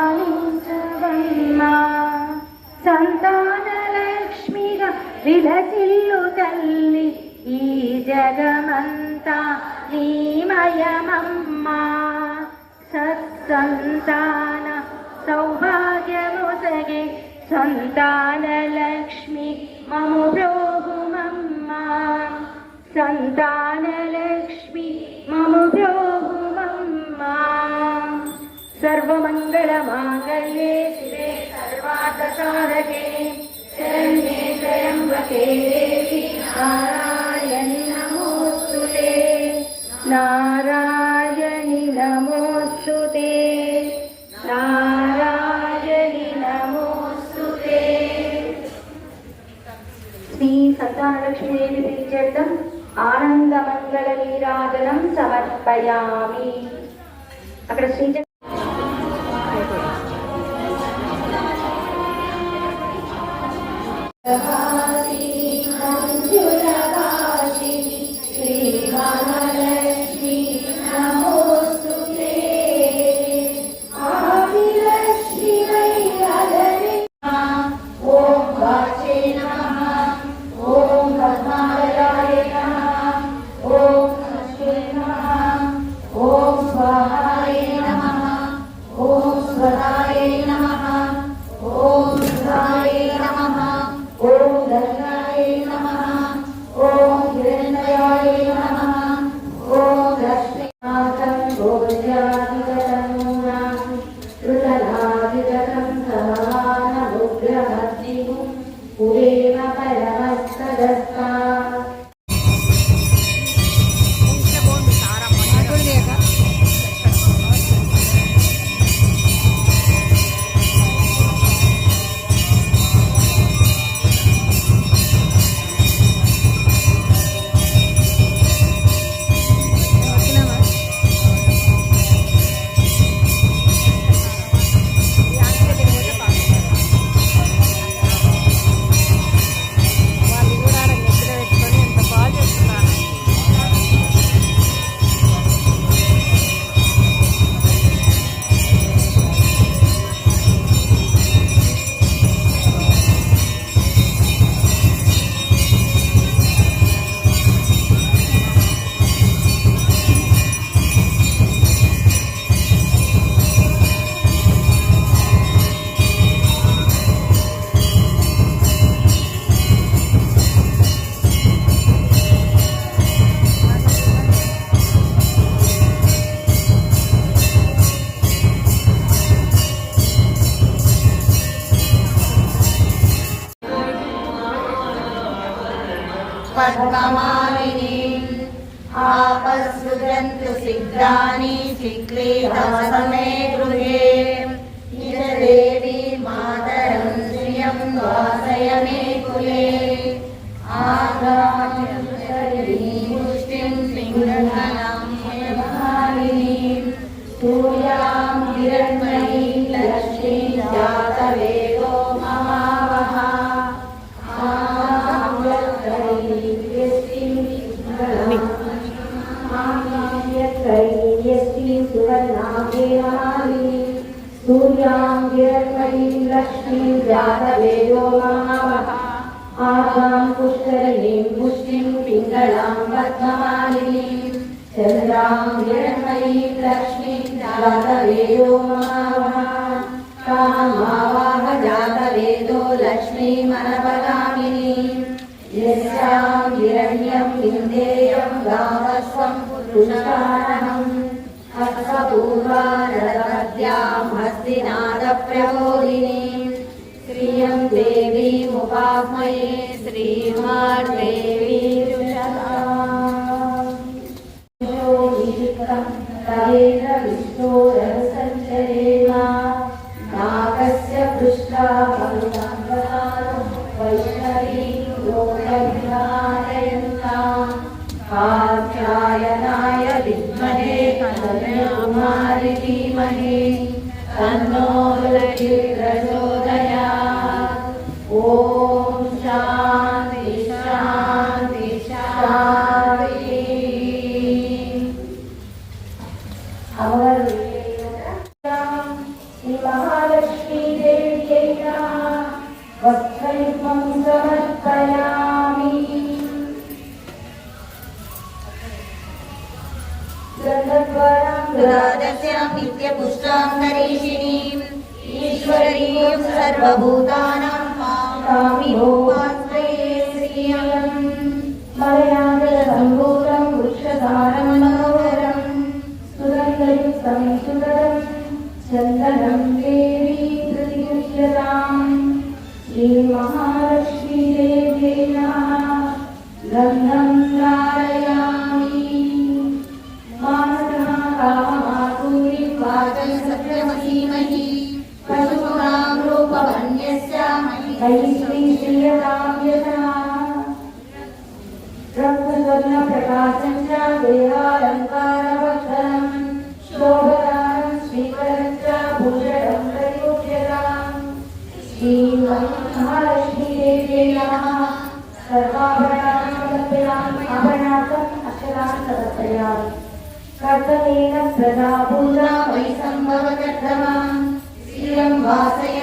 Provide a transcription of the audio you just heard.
పాలించవమ్మా. సంతానలక్ష్మిగా విలసిల్లు తల్లి ఈ జగమంతా నీమయమమ్మా. సత్సంతాన సౌభాగ్యముసగే సంతానలక్ష్మి మము బ్రోహుమమ్మా. సంతానలక్ష్మి మము బ్రోహుమమ్మా. సర్వమంగళమాంగళ్యే శివే సర్వార్థసాధకే శరణ్యే త్రయంబకే దేవి నారాయణి నమోస్తుతే. నారాయణి నమోస్తుతే. నారాయణి నమోస్తుతే. శ్రీ సంతానలక్ష్మీదేవి ప్రీత్యర్థం ఆనందమంగళ నీరాజనం సమర్పయామి. అక్కడ శ్రీ పద్మమాలిని ఆపస్సుజంతు శీఘ్రాని శీఘ్రీధవసమే గృహే దేవి మాతరం శ్రియం వాసయ మే కులే. పుష్టిం సింగళాంబిని స్థూయాం హిరణ్మయీ లక్ష్మీ జాతవేదో మహావహ. सूर्यां गिरन्मयीं लक्ष्मीं जातवेदो महावः. आगां पुष्करिणीं पुष्टिं पिङ्गलां पद्ममालिनीं चन्द्रां गिरन्मयीं लक्ष्मीं जातवेदो महावः. कामावाह जातवेदो लक्ष्मीमनपगामिनीं यस्यां हिरण्यं विन्देयं गावस्वं पुरुषानहम्. हस्तपूर्वानरपद्यां हस्तिनादप्रबोधिनीं श्रियं देवीमुपास्मये श्रीमार्देवी तदेव विष्णोरसञ्चरेम. नागस्य पृष्ठा वैष्णवीं लोकविहारयन्ताम्. कात्यायनाय विद्महे कन्याकुमारी धीमहि तन्नो लक्ष्मी प्रचोदयात्. ॐ शान्ति शान्ति शान्ति. अमर శ్రీ మహా वस्त्रयुग्मं समर्पयामि द्वादश्यां नित्यपुष्टान्तरीषिणीम् ईश्वरीं सर्वभूतानां मामिहोपाश्रये श्रियम् मलयाजलसम्भूतं वृक्षसारं मनोहरं सुगन्धयुक्तं सुन्दरं चन्दनं देवी प्रतिगृह्यताम् श्रीमहालक्ष्मीदेव्यै नमः गन्धं धारयामि मानसः काममातुरी वाचं सत्यमधीमहि पशूनां रूपवन्यस्य श्रीयतां यथा रक्तस्वर्णप्रकाशं च देहालङ्कारवत्सरं शोभदानं श्रीकरं च भूषणं प्रयोज्यताम् श्रीमहालक्ष्मीदेव्यै नमः सर्वाभरणानि समर्पयामि आभरणार्थम् अक्षरान् समर्पयामि कर्तव्येन प्रजा पूजा वै सम्भवदर्धमान् श्रियं वासय